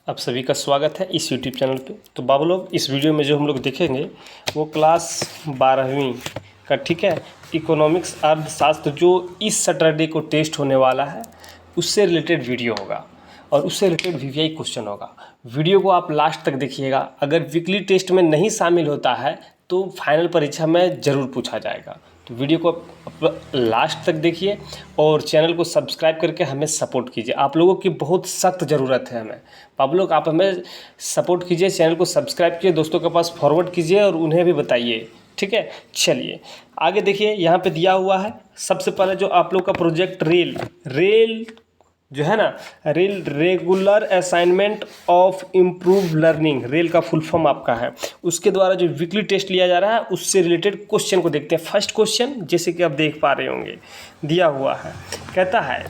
आप सभी का स्वागत है इस यूट्यूब चैनल पे। तो बाबू लोग, इस वीडियो में जो हम लोग देखेंगे वो क्लास 12वीं का, ठीक है, इकोनॉमिक्स अर्थशास्त्र जो इस सैटरडे को टेस्ट होने वाला है उससे रिलेटेड वीडियो होगा और उससे रिलेटेड वीवीआई क्वेश्चन होगा। वीडियो को आप लास्ट तक देखिएगा। अगर वीकली टेस्ट में नहीं शामिल होता है तो फाइनल परीक्षा में ज़रूर पूछा जाएगा। तो वीडियो को लास्ट तक देखिए और चैनल को सब्सक्राइब करके हमें सपोर्ट कीजिए। आप लोगों की बहुत सख्त ज़रूरत है हमें। आप लोग हमें सपोर्ट कीजिए, चैनल को सब्सक्राइब कीजिए, दोस्तों के पास फॉरवर्ड कीजिए और उन्हें भी बताइए, ठीक है। चलिए आगे देखिए, यहाँ पे दिया हुआ है सबसे पहले जो आप लोग का प्रोजेक्ट रेल जो है ना, regular assignment of improve learning, rail का फुल फॉर्म आपका है। उसके द्वारा जो वीकली टेस्ट लिया जा रहा है उससे रिलेटेड क्वेश्चन को देखते हैं। फर्स्ट क्वेश्चन जैसे कि आप देख पा रहे होंगे दिया हुआ है, कहता है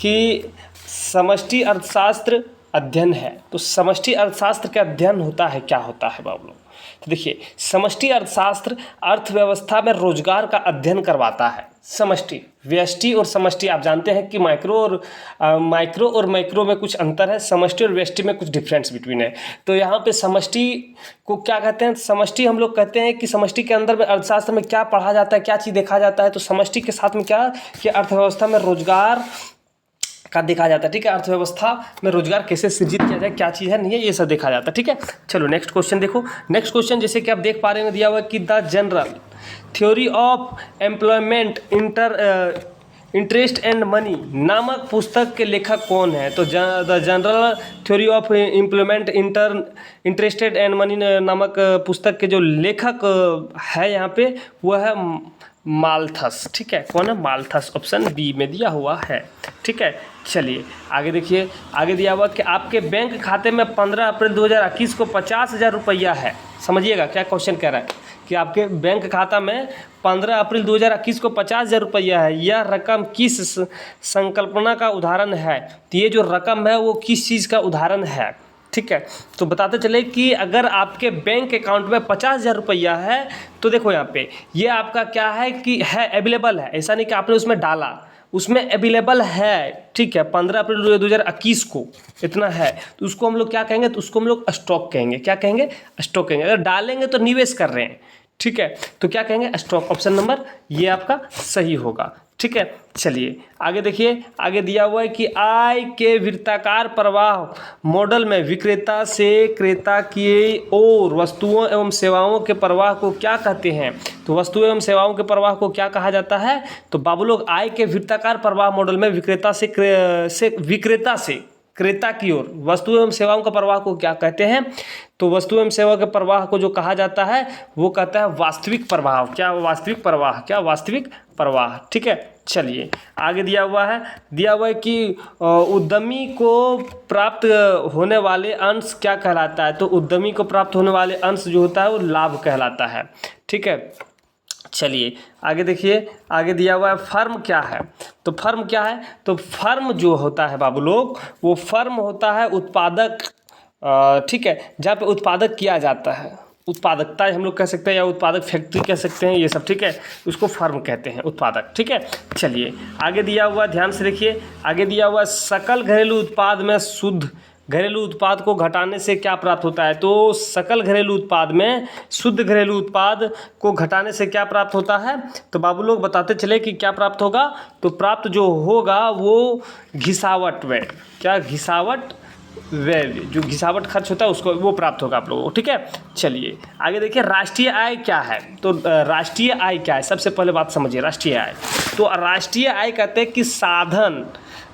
कि समष्टि अर्थशास्त्र अध्ययन है। तो समष्टि अर्थशास्त्र का अध्ययन होता है, क्या होता है बाबू लोग? तो देखिए, समष्टि अर्थशास्त्र अर्थव्यवस्था में रोजगार का अध्ययन करवाता है। समष्टि, व्यष्टि और समष्टि आप जानते हैं कि माइक्रो और मैक्रो में कुछ अंतर है, समष्टि और व्यष्टि में कुछ डिफरेंस बिटवीन है। तो यहाँ पे समष्टि को क्या कहते हैं? समष्टि हम लोग कहते हैं कि समष्टि के अंदर में अर्थशास्त्र में क्या पढ़ा जाता है, क्या चीज़ देखा जाता है। तो समष्टि के साथ में क्या कि अर्थव्यवस्था में रोजगार का देखा जाता है, ठीक है। अर्थव्यवस्था में रोजगार कैसे सृजित किया जाए, क्या चीज़ है नहीं है, ये सब देखा जाता है, ठीक है। चलो नेक्स्ट क्वेश्चन देखो। नेक्स्ट क्वेश्चन जैसे कि आप देख पा रहे हैं दिया हुआ कि the general theory of employment interest and money नामक पुस्तक के लेखक कौन है? तो the general theory of employment interested and money नामक पुस्तक के जो लेखक है यहाँ पे वह है माल्थस, ठीक है। कौन है? माल्थस। ऑप्शन बी में दिया हुआ है, ठीक है। चलिए आगे देखिए, आगे दिया हुआ कि आपके बैंक खाते में 15 अप्रैल 2021 को 50,000 रुपया है। समझिएगा क्या क्वेश्चन कह रहा है कि आपके बैंक खाता में 15 अप्रैल 2021 को 50,000 रुपया है। यह रकम किस संकल्पना का उदाहरण है? तो ये जो रकम है वो किस चीज़ का उदाहरण है, ठीक है। तो बताते चले कि अगर आपके बैंक अकाउंट में 50,000 रुपया है तो देखो यहाँ पे ये आपका क्या है कि है अवेलेबल है, ऐसा नहीं कि आपने उसमें डाला, उसमें अवेलेबल है, ठीक है। 15 अप्रैल 2021 को इतना है तो उसको हम लोग क्या कहेंगे? तो उसको हम लोग स्टॉक कहेंगे। क्या कहेंगे? स्टॉक कहेंगे। अगर डालेंगे तो निवेश कर रहे हैं, ठीक है, तो क्या कहेंगे? स्टॉक। ऑप्शन नंबर ये आपका सही होगा, ठीक है। चलिए आगे देखिए, आगे दिया हुआ है कि आय के वृत्ताकार प्रवाह मॉडल में विक्रेता से क्रेता की ओर वस्तुओं एवं सेवाओं के प्रवाह को क्या कहते हैं? तो वस्तुओं एवं सेवाओं के प्रवाह को क्या कहा जाता है? तो बाबू लोग, आय के वृत्ताकार प्रवाह मॉडल में विक्रेता से क्रेता की ओर वस्तु एवं सेवाओं का प्रवाह को क्या कहते हैं? तो वस्तु एवं सेवा के प्रवाह को जो कहा जाता है वो कहता है वास्तविक प्रवाह। क्या? वास्तविक प्रवाह। क्या? वास्तविक प्रवाह, ठीक है। चलिए आगे दिया हुआ है कि उद्यमी को प्राप्त होने वाले अंश क्या कहलाता है? तो उद्यमी को प्राप्त होने वाले अंश जो होता है वो लाभ कहलाता है, ठीक है। चलिए आगे देखिए, आगे दिया हुआ है फर्म क्या है? तो फर्म क्या है? तो फर्म जो होता है बाबू लोग, वो फर्म होता है उत्पादक, ठीक है, जहाँ पे उत्पादक किया जाता है, उत्पादकता हम लोग कह सकते हैं या उत्पादक फैक्ट्री कह सकते हैं, ये सब, ठीक है, उसको फर्म कहते हैं, उत्पादक, ठीक है। चलिए आगे दिया हुआ, ध्यान से देखिए, आगे दिया हुआ सकल घरेलू उत्पाद में शुद्ध घरेलू उत्पाद को घटाने से क्या प्राप्त होता है? तो सकल घरेलू उत्पाद में शुद्ध घरेलू उत्पाद को घटाने से क्या प्राप्त होता है? तो बाबू लोग बताते चले कि क्या प्राप्त होगा? तो प्राप्त जो होगा वो घिसावट व्यय। क्या? घिसावट व्यय, जो घिसावट खर्च होता है उसको, वो प्राप्त होगा आप लोगों को, ठीक है। चलिए आगे देखिए, राष्ट्रीय आय क्या है? तो राष्ट्रीय आय क्या है? सबसे पहले बात समझिए राष्ट्रीय आय। तो राष्ट्रीय आय कहते हैं कि साधन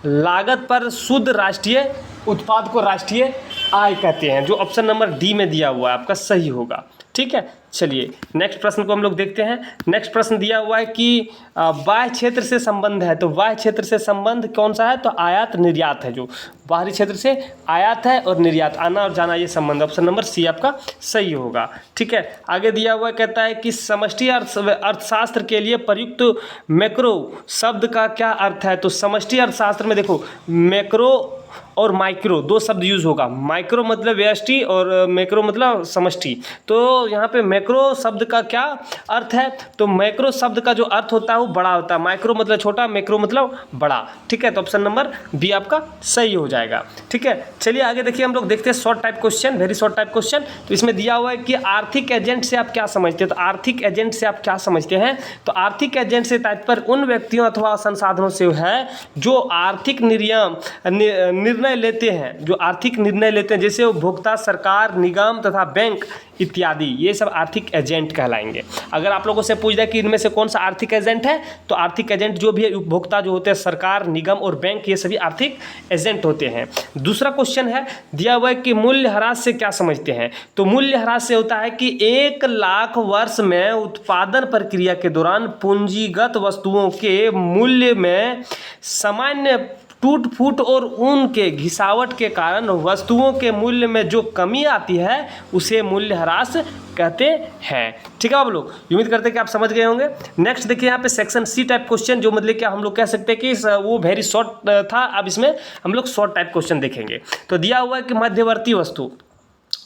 लागत पर शुद्ध राष्ट्रीय उत्पाद को राष्ट्रीय आय कहते हैं, जो ऑप्शन नंबर डी में दिया हुआ है आपका सही होगा, ठीक है। चलिए नेक्स्ट प्रश्न को हम लोग देखते हैं। नेक्स्ट प्रश्न दिया हुआ है कि बाह्य क्षेत्र से संबंध है। तो बाह्य क्षेत्र से संबंध कौन सा है? तो आयात निर्यात है, जो बाहरी क्षेत्र से आयात है और निर्यात, आना और जाना, ये संबंध। ऑप्शन नंबर सी आपका सही होगा, ठीक है। आगे दिया हुआ कहता है कि समष्टि अर्थशास्त्र के लिए प्रयुक्त मैक्रो शब्द का क्या अर्थ है? तो समष्टि अर्थशास्त्र में देखो, मैक्रो और माइक्रो, दो शब्द यूज होगा। माइक्रो मतलब व्यष्टि और मैक्रो मतलब समष्टि। तो यहाँ पे मैक्रो शब्द का क्या अर्थ है, तो मैक्रो शब्द का जो अर्थ होता है वो बड़ा होता है। माइक्रो मतलब छोटा, मैक्रो मतलब बड़ा। ठीक है, तो ऑप्शन नंबर बी आपका सही हो जाएगा। ठीक है, चलिए आगे देखिए, हम लोग देखते हैं short type question, very short type question. तो इसमें दिया हुआ है कि आर्थिक एजेंट से आप क्या समझते हैं। तो आर्थिक एजेंट से आप क्या समझते हैं, तो आर्थिक एजेंट से तात्पर्य उन व्यक्तियों अथवा संसाधनों से है जो आर्थिक निर्णय लेते हैं, जो आर्थिक निर्णय लेते हैं, जैसे उपभोक्ता, सरकार, निगम तथा बैंक इत्यादि, ये सब आर्थिक एजेंट कहलाएंगे। अगर आप लोगों से पूछ जाए कि इनमें से कौन सा आर्थिक एजेंट है, तो आर्थिक एजेंट जो भी है, उपभोक्ता जो होते हैं, सरकार, निगम और बैंक, ये सभी आर्थिक एजेंट होते हैं। दूसरा क्वेश्चन है, दिया हुआ है कि मूल्यह्रास से क्या समझते हैं। तो मूल्यह्रास से होता है कि 1,00,000 वर्ष में उत्पादन प्रक्रिया के दौरान पूंजीगत वस्तुओं के मूल्य में सामान्य टूट फूट और उनके घिसावट के कारण वस्तुओं के मूल्य में जो कमी आती है उसे मूल्यह्रास कहते हैं। ठीक है आप लोग, उम्मीद करते हैं कि आप समझ गए होंगे। नेक्स्ट देखिए यहाँ पे सेक्शन सी टाइप क्वेश्चन, जो मतलब क्या हम लोग कह सकते हैं कि वो वेरी शॉर्ट था। अब इसमें हम लोग शॉर्ट टाइप क्वेश्चन देखेंगे। तो दिया हुआ है कि मध्यवर्ती वस्तु,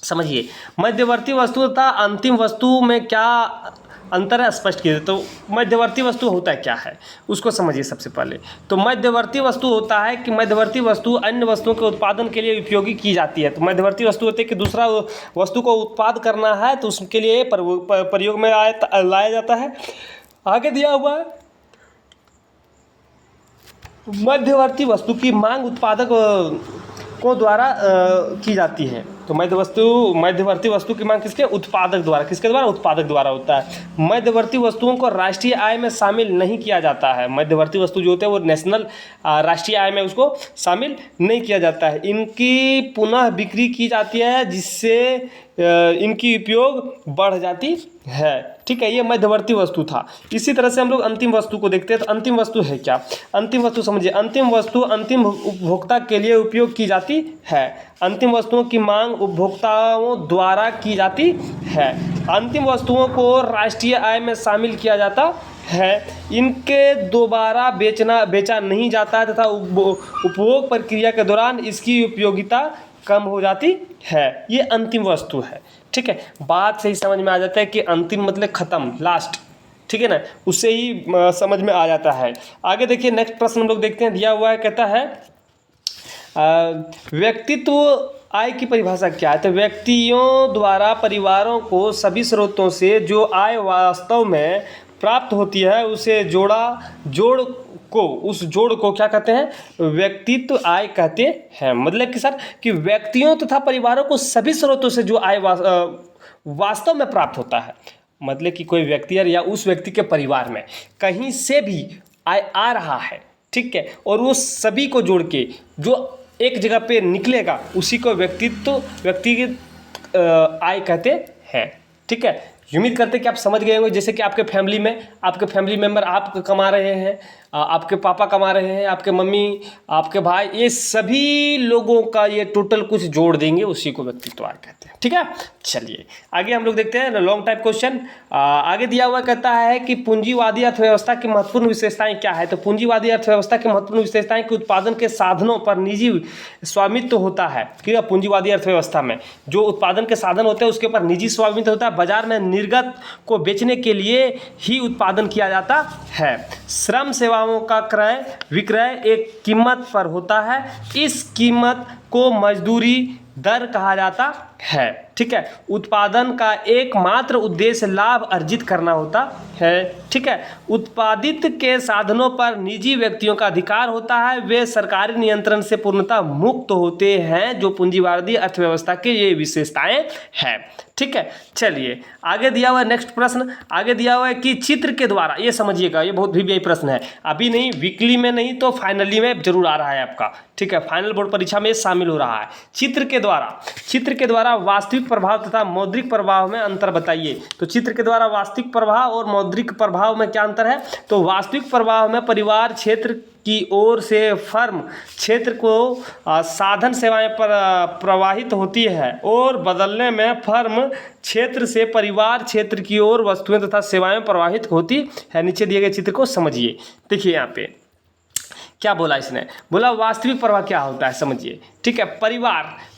समझिए मध्यवर्ती वस्तु तथा अंतिम वस्तु में क्या अंतर है, स्पष्ट कीजिए। तो मध्यवर्ती वस्तु होता है क्या है, उसको समझिए सबसे पहले। तो मध्यवर्ती वस्तु होता है कि मध्यवर्ती वस्तु अन्य वस्तुओं के उत्पादन के लिए उपयोगी की जाती है। तो मध्यवर्ती वस्तु होती है कि दूसरा वस्तु को उत्पाद करना है तो उसके लिए प्रयोग में लाया जाता है। आगे दिया हुआ है मध्यवर्ती वस्तु की मांग उत्पादक को द्वारा की जाती है। तो मध्यवर्ती वस्तु की मांग किसके, उत्पादक द्वारा, किसके द्वारा, उत्पादक द्वारा होता है। मध्यवर्ती वस्तुओं को राष्ट्रीय आय में शामिल नहीं किया जाता है। मध्यवर्ती वस्तु जो होते हैं वो नेशनल राष्ट्रीय आय में उसको शामिल नहीं किया जाता है। इनकी पुनः बिक्री की जाती है जिससे इनकी उपयोग बढ़ जाती है। ठीक है, ये मध्यवर्ती वस्तु था। इसी तरह से हम लोग अंतिम वस्तु को देखते हैं। तो अंतिम वस्तु है क्या, अंतिम वस्तु समझिए। अंतिम वस्तु अंतिम उपभोक्ता के लिए उपयोग की जाती है। अंतिम वस्तुओं की मांग उपभोक्ताओं द्वारा की जाती है। अंतिम वस्तुओं को राष्ट्रीय आय में शामिल किया जाता है। इनके दोबारा बेचा नहीं जाता है तथा उपभोग प्रक्रिया के दौरान इसकी उपयोगिता कम हो जाती है। ये अंतिम वस्तु है। ठीक है, बात से ही समझ में आ जाता है कि अंतिम मतलब खत्म, लास्ट। ठीक है ना, उससे ही समझ में आ जाता है। आगे देखिए नेक्स्ट प्रश्न हम लोग देखते हैं। दिया हुआ है, कहता है व्यक्तित्व आय की परिभाषा क्या है। तो व्यक्तियों द्वारा परिवारों को सभी स्रोतों से जो आय वास्तव में प्राप्त होती है उसे उस जोड़ को क्या कहते हैं, व्यक्तित्व आय कहते हैं। मतलब कि सर कि व्यक्तियों तथा परिवारों को सभी स्रोतों से जो आय वास्तव में प्राप्त होता है, मतलब कि कोई व्यक्ति या उस व्यक्ति के परिवार में कहीं से भी आय आ रहा है, ठीक है, और वो सभी को जोड़ के जो एक जगह पे निकलेगा उसी को व्यक्तिगत आय कहते हैं। ठीक है, उम्मीद करते हैं कि आप समझ गए होंगे। जैसे कि आपके फैमिली में आपके फैमिली मेम्बर आप कमा रहे हैं, आपके पापा कमा रहे हैं, आपके मम्मी, आपके भाई, ये सभी लोगों का ये टोटल कुछ जोड़ देंगे, उसी को व्यक्तित्व आय कहते हैं। ठीक है, चलिए आगे हम लोग देखते हैं लॉन्ग टाइप क्वेश्चन। आगे दिया हुआ कहता है कि पूंजीवादी अर्थव्यवस्था की महत्वपूर्ण विशेषताएं क्या है। तो पूंजीवादी अर्थव्यवस्था की महत्वपूर्ण विशेषताएं कि उत्पादन के साधनों पर निजी स्वामित्व होता है। ठीक है, पूंजीवादी अर्थव्यवस्था में जो उत्पादन के साधन होते हैं उसके ऊपर निजी स्वामित्व होता है। बाजार में निर्गत को बेचने के लिए ही उत्पादन किया जाता है। श्रम सेवाओं का क्रय विक्रय एक कीमत पर होता है। इस कीमत को मजदूरी दर कहा जाता है। ठीक है, उत्पादन का एकमात्र उद्देश्य लाभ अर्जित करना होता है। ठीक है, उत्पादित के साधनों पर निजी व्यक्तियों का अधिकार होता है। वे सरकारी नियंत्रण से पूर्णतः मुक्त होते हैं, जो पूंजीवादी अर्थव्यवस्था के ये विशेषताएं हैं। ठीक है, चलिए आगे दिया हुआ है नेक्स्ट प्रश्न। आगे दिया हुआ है कि चित्र के द्वारा, ये समझिएगा, ये बहुत भी प्रश्न है, अभी नहीं, वीकली में नहीं तो फाइनली में जरूर आ रहा है आपका। ठीक है, फाइनल बोर्ड परीक्षा में शामिल हो रहा है। चित्र के द्वारा वास्तविक प्रभाव तथा मौद्रिक प्रभाव में अंतर बताइए। तो चित्र के द्वारा वास्तविक प्रभाव और मौद्रिक प्रभाव में क्या अंतर है। तो वास्तविक प्रभाव में परिवार क्षेत्र की ओर से फर्म क्षेत्र को साधन सेवाएं पर प्रवाहित होती है और बदलने में फर्म क्षेत्र से परिवार क्षेत्र की ओर वस्तुएं तथा सेवाएं प्रवाहित होती है। नीचे दिए गए चित्र को समझिए। देखिए यहाँ पे क्या बोला इसने, बोला वास्तविक प्रभाव क्या होता है, समझिए। ठीक है।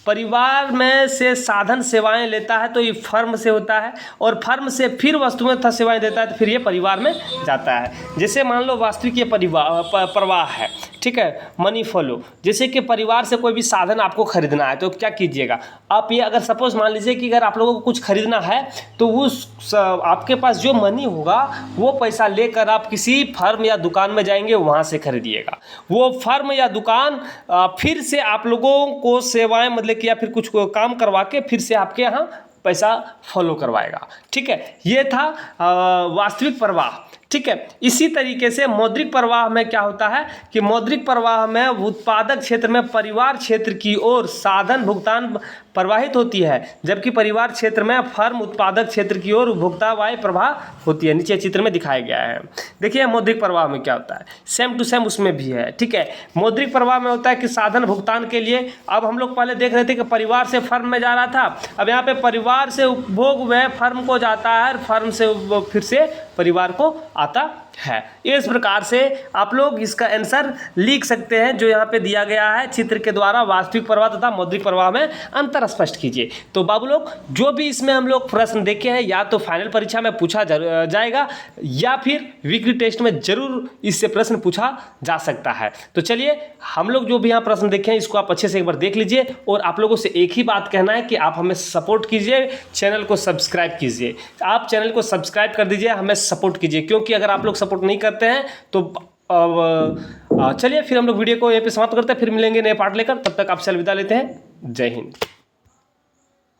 परिवार में से साधन सेवाएं लेता है तो ये फर्म से होता है, और फर्म से फिर वस्तुएं तथा सेवाएं देता है तो फिर ये परिवार में जाता है। जैसे मान लो वास्तविक ये प्रवाह है, ठीक है, मनी फ्लो। जैसे कि परिवार से कोई भी साधन आपको खरीदना है तो क्या कीजिएगा आप, ये अगर सपोज मान लीजिए कि अगर आप लोगों को कुछ खरीदना है तो उस आपके पास जो मनी होगा वो पैसा लेकर आप किसी फर्म या दुकान में जाएंगे, वहाँ से खरीदिएगा। वो फर्म या दुकान फिर से आप लोगों को सेवाएं मतलब कि या फिर कुछ काम करवा के फिर से आपके यहाँ पैसा फॉलो करवाएगा। ठीक है, ये था वास्तविक प्रवाह। ठीक है, इसी तरीके से मौद्रिक प्रवाह में क्या होता है कि मौद्रिक प्रवाह में उत्पादक क्षेत्र में परिवार क्षेत्र की ओर साधन भुगतान प्रवाहित होती है, जबकि परिवार क्षेत्र में फर्म उत्पादक क्षेत्र की ओर उपभोक्ता वाई प्रवाह होती है। नीचे चित्र में दिखाया गया है। देखिए मौद्रिक प्रवाह में क्या होता है, सेम टू सेम उसमें भी है। ठीक है, मौद्रिक प्रवाह में होता है कि साधन भुगतान के लिए, अब हम लोग पहले देख रहे थे कि परिवार से फर्म में जा रहा था, अब यहाँ पे परिवार से उपभोग वह फर्म को जाता है, फर्म से फिर से परिवार को आता है। इस प्रकार से आप लोग इसका आंसर लिख सकते हैं जो यहाँ पे दिया गया है चित्र के द्वारा। वास्तविक प्रवाह तथा मौद्रिक प्रवाह में अंतर स्पष्ट कीजिए। तो बाबू लोग जो भी इसमें हम लोग प्रश्न देखे हैं या तो फाइनल परीक्षा में पूछा जाएगा या फिर वीकली टेस्ट में जरूर इससे प्रश्न पूछा जा सकता है। तो चलिए हम लोग जो भी यहाँ प्रश्न देखे हैं इसको आप अच्छे से एक बार देख लीजिए, और आप लोगों से एक ही बात कहना है कि आप हमें सपोर्ट कीजिए, चैनल को सब्सक्राइब कीजिए। आप चैनल को सब्सक्राइब कर दीजिए, हमें सपोर्ट कीजिए, क्योंकि अगर आप लोग सपोर्ट नहीं करते हैं तो चलिए फिर हम लोग वीडियो को यहीं पे समाप्त करते हैं, फिर मिलेंगे नए पार्ट लेकर। तब तक आपसे अलविदा लेते हैं। जय हिंद।